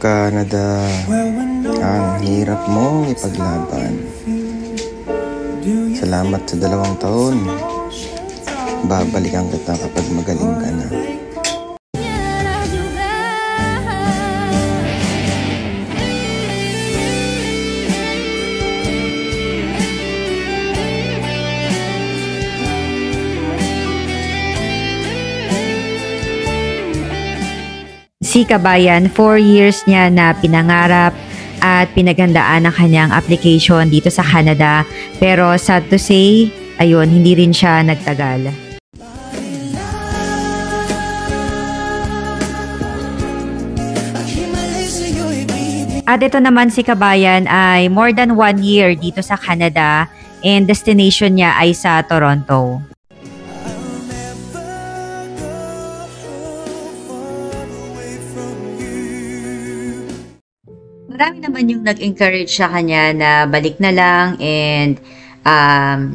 Canada, ang hirap mong ipaglaban. Salamat sa 2 taon. Babalikan kita kapag magaling ka na. Si Kabayan, 4 years niya na pinangarap at pinaghandaan ang kanyang application dito sa Canada. Pero sad to say, ayun, hindi rin siya nagtagal. At ito naman si Kabayan ay more than 1 year dito sa Canada and destination niya ay sa Toronto. Marami naman yung nag-encourage sa kanya na balik na lang and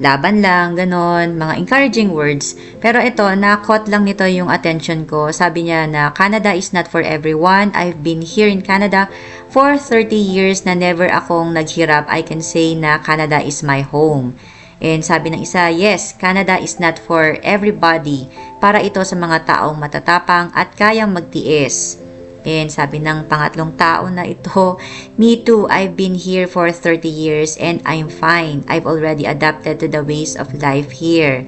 laban lang, ganon, mga encouraging words. Pero ito, na-caught lang nito yung attention ko. Sabi niya na Canada is not for everyone. I've been here in Canada for 30 years na never akong naghirap. I can say na Canada is my home. And sabi ng isa, yes, Canada is not for everybody. Para ito sa mga taong matatapang at kayang magtiis. And sabi ng pangatlong tao na ito, me too, I've been here for 30 years and I'm fine. I've already adapted to the ways of life here.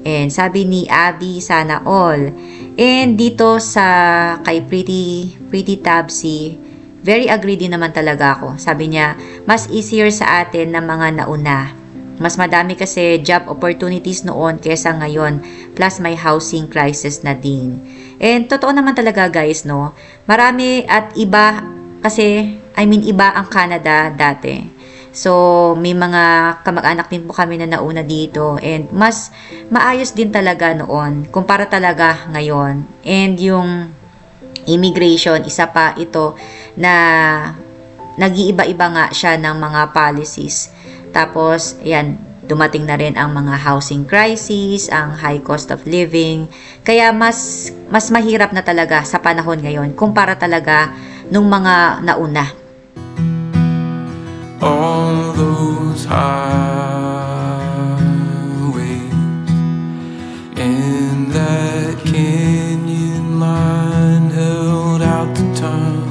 And sabi ni Abby, sana all. And dito sa kay Pretty Tabsy, very agree din naman talaga ako. Sabi niya, mas easier sa atin na mga nauna. Mas madami kasi job opportunities noon kesa ngayon, plus may housing crisis na din. And totoo naman talaga guys, no? Marami at iba kasi, iba ang Canada dati. So, may mga kamag-anak din po kami na nauna dito and mas maayos din talaga noon kumpara talaga ngayon. And yung immigration, isa pa ito na nag-iiba-iba nga siya ng mga policies. Tapos, yan, dumating na rin ang mga housing crisis, ang high cost of living. Kaya mas mahirap na talaga sa panahon ngayon kumpara talaga nung mga nauna. All those highways in that canyon line held out the time.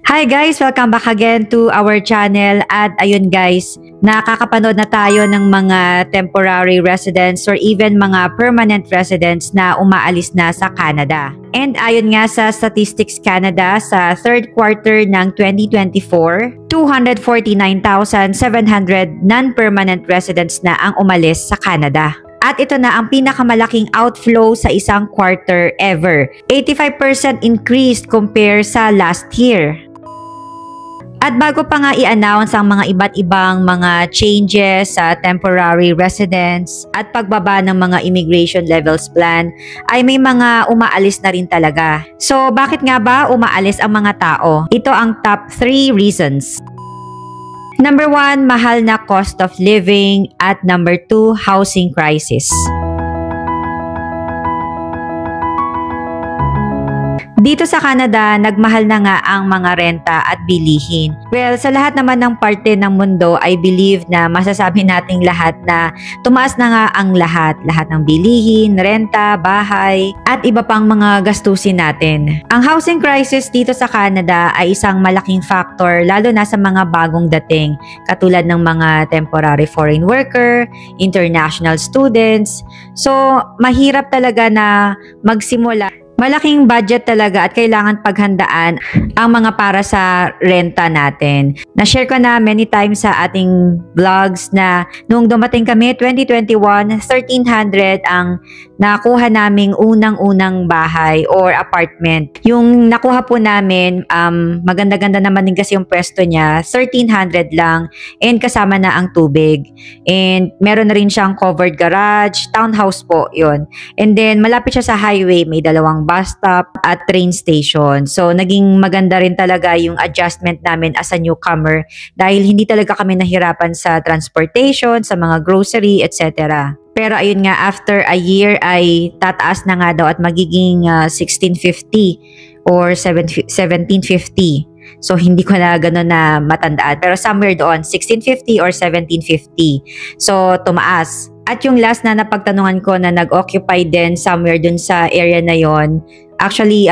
Hi guys! Welcome back again to our channel at ayun guys, nakakapanood na tayo ng mga temporary residents or even mga permanent residents na umaalis na sa Canada. And ayon nga sa Statistics Canada sa 3rd quarter ng 2024, 249,700 non-permanent residents na ang umalis sa Canada. At ito na ang pinakamalaking outflow sa isang quarter ever. 85% increased compare sa last year. At bago pa nga i-announce ang mga iba't ibang mga changes sa temporary residence at pagbaba ng mga immigration levels plan, ay may mga umaalis na rin talaga. So bakit nga ba umaalis ang mga tao? Ito ang top 3 reasons. Number 1, mahal na cost of living at number 2, housing crisis. Dito sa Canada, nagmahal na nga ang mga renta at bilihin. Well, sa lahat naman ng parte ng mundo, I believe na masasabi nating lahat na tumaas na nga ang lahat. Lahat ng bilihin, renta, bahay, at iba pang mga gastusin natin. Ang housing crisis dito sa Canada ay isang malaking factor lalo na sa mga bagong dating, katulad ng mga temporary foreign worker, international students. So, mahirap talaga na magsimula. Malaking budget talaga at kailangan paghandaan ang mga para sa renta natin. Na-share ko na many times sa ating vlogs na nung dumating kami 2021, 1,300 ang nakuha naming unang-unang bahay or apartment. Yung nakuha po namin, maganda-ganda naman din kasi yung pwesto niya, 1,300 lang and kasama na ang tubig. And meron na rin siyang covered garage, townhouse po yun. And then malapit siya sa highway, may 2 bus stop at train station. So, naging maganda rin talaga yung adjustment namin as a newcomer dahil hindi talaga kami nahirapan sa transportation, sa mga grocery, etc. Pero ayun nga, after a year ay tataas na nga daw at magiging 1650 or 1750. So, hindi ko na gano'n na matandaan. Pero somewhere doon, 1650 or 1750. So, tumaas. At yung last na napagtanungan ko na nag-occupy din somewhere dun sa area na yon, actually,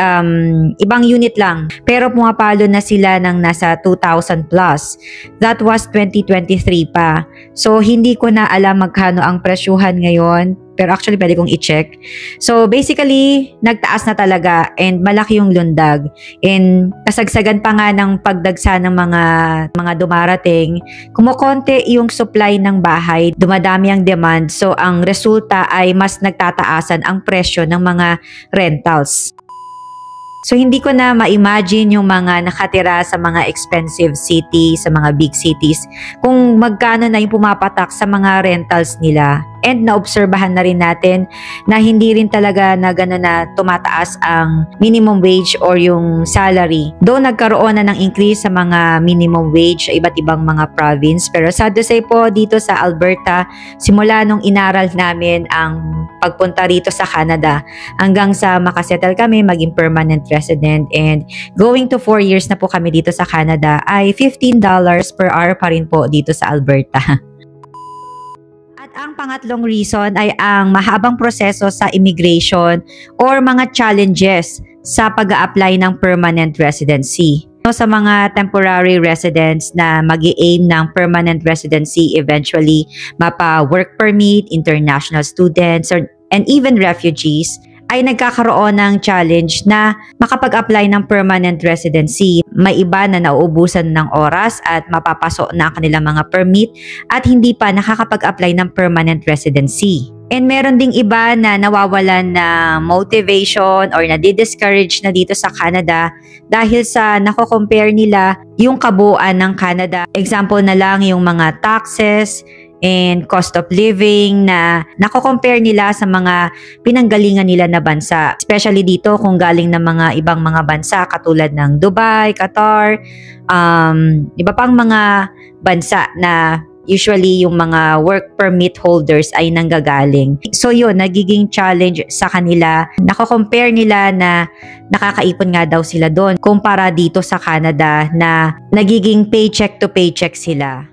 ibang unit lang. Pero pumapalo na sila ng nasa 2,000 plus. That was 2023 pa. So, hindi ko na alam magkano ang presyuhan ngayon. Pero actually, pwede kong i-check. So, basically, nagtaas na talaga and malaki yung lundag. And kasagsagan pa nga ng pagdagsa ng mga dumarating, kumukonti yung supply ng bahay, dumadami ang demand. So, ang resulta ay mas nagtataasan ang presyo ng mga rentals. So, hindi ko na ma-imagine yung mga nakatira sa mga expensive cities, sa mga big cities, kung magkano na yung pumapatak sa mga rentals nila. And naobserbahan na rin natin na hindi rin talaga na gano'n na tumataas ang minimum wage or yung salary. Though nagkaroon na ng increase sa mga minimum wage sa iba't ibang mga province. Pero sad to say po, dito sa Alberta, simula nung inaral namin ang pagpunta rito sa Canada, hanggang sa makasettle kami, maging permanent resident, and going to 4 years na po kami dito sa Canada, ay $15 per hour pa rin po dito sa Alberta. At ang pangatlong reason ay ang mahabang proseso sa immigration or mga challenges sa pag-a-apply ng permanent residency. Sa mga temporary residents na mag-i-aim ng permanent residency, eventually mapa-work permit, international students, and even refugees, ay nagkakaroon ng challenge na makapag-apply ng permanent residency. May iba na nauubusan ng oras at mapapasok na ang kanilang mga permit at hindi pa nakakapag-apply ng permanent residency. And meron ding iba na nawawalan na motivation or na-discourage na dito sa Canada dahil sa nako-compare nila yung kabuuan ng Canada. Example na lang yung mga taxes and cost of living na nako-compare nila sa mga pinanggalingan nila na bansa. Especially dito kung galing ng mga ibang mga bansa katulad ng Dubai, Qatar, iba pang mga bansa na usually yung mga work permit holders ay nanggagaling. So yun, nagiging challenge sa kanila. Nako-compare nila na nakakaipon nga daw sila doon kumpara dito sa Canada na nagiging paycheck to paycheck sila.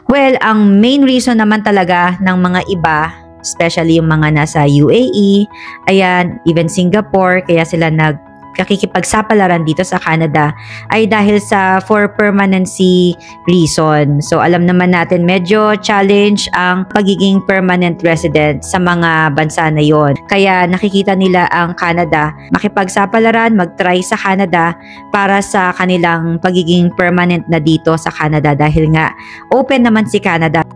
Well, ang main reason naman talaga ng mga iba, especially yung mga nasa UAE, ayan, even Singapore, kaya sila nagkakikipagsapalaran dito sa Canada, ay dahil sa for permanency reason. So, alam naman natin, medyo challenge ang pagiging permanent resident sa mga bansa na yon. Kaya nakikita nila ang Canada, makipagsapalaran, mag-try sa Canada para sa kanilang pagiging permanent na dito sa Canada dahil nga open naman si Canada.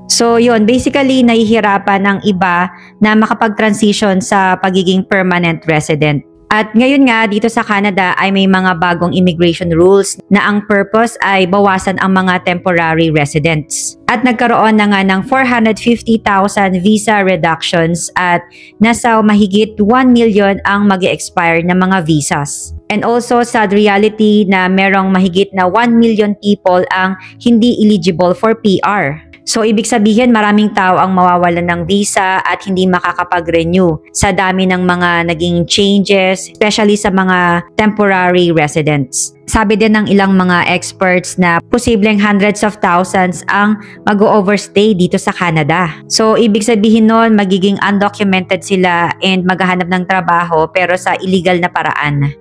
So yun, basically nahihirapan ng iba na makapag-transition sa pagiging permanent resident. At ngayon nga dito sa Canada ay may mga bagong immigration rules na ang purpose ay bawasan ang mga temporary residents. At nagkaroon na nga ng 450,000 visa reductions at nasa mahigit 1 million ang mag-expire na mga visas. And also sad reality na merong mahigit na 1 million people ang hindi eligible for PR. So, ibig sabihin maraming tao ang mawawalan ng visa at hindi makakapag-renew sa dami ng mga naging changes, especially sa mga temporary residents. Sabi din ng ilang mga experts na posibleng hundreds of thousands ang mag-overstay dito sa Canada. So, ibig sabihin nun, magiging undocumented sila and maghahanap ng trabaho pero sa illegal na paraan.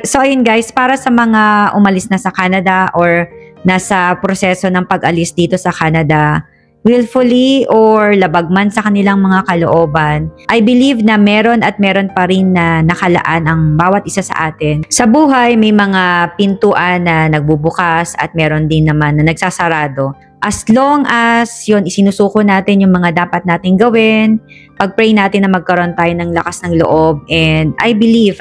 So, ayun guys, para sa mga umalis na sa Canada or nasa proseso ng pag-alis dito sa Canada, willfully or labag man sa kanilang mga kalooban, I believe na meron at meron pa rin na nakalaan ang bawat isa sa atin. Sa buhay, may mga pintuan na nagbubukas at meron din naman na nagsasarado. As long as yun, isinusuko natin yung mga dapat nating gawin, pag-pray natin na magkaroon tayo ng lakas ng loob, and I believe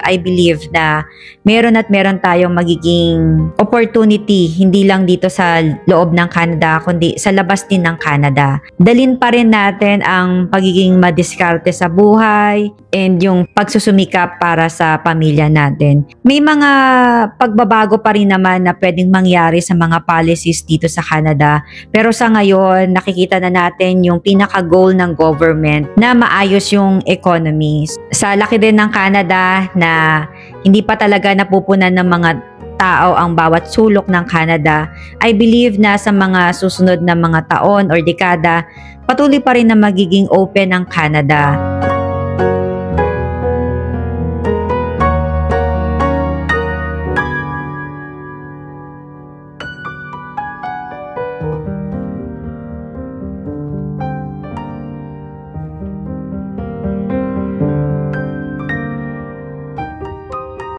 na meron at meron tayong magiging opportunity, hindi lang dito sa loob ng Canada, kundi sa labas din ng Canada. Dalin pa rin natin ang pagiging madiskarte sa buhay and yung pagsusumikap para sa pamilya natin. May mga pagbabago pa rin naman na pwedeng mangyari sa mga policies dito sa Canada, Pero sa ngayon, nakikita na natin yung pinaka-goal ng government na maayos yung economy. Sa laki din ng Canada na hindi pa talaga napupunan ng mga tao ang bawat sulok ng Canada, I believe na sa mga susunod na mga taon or dekada, patuloy pa rin na magiging open ang Canada.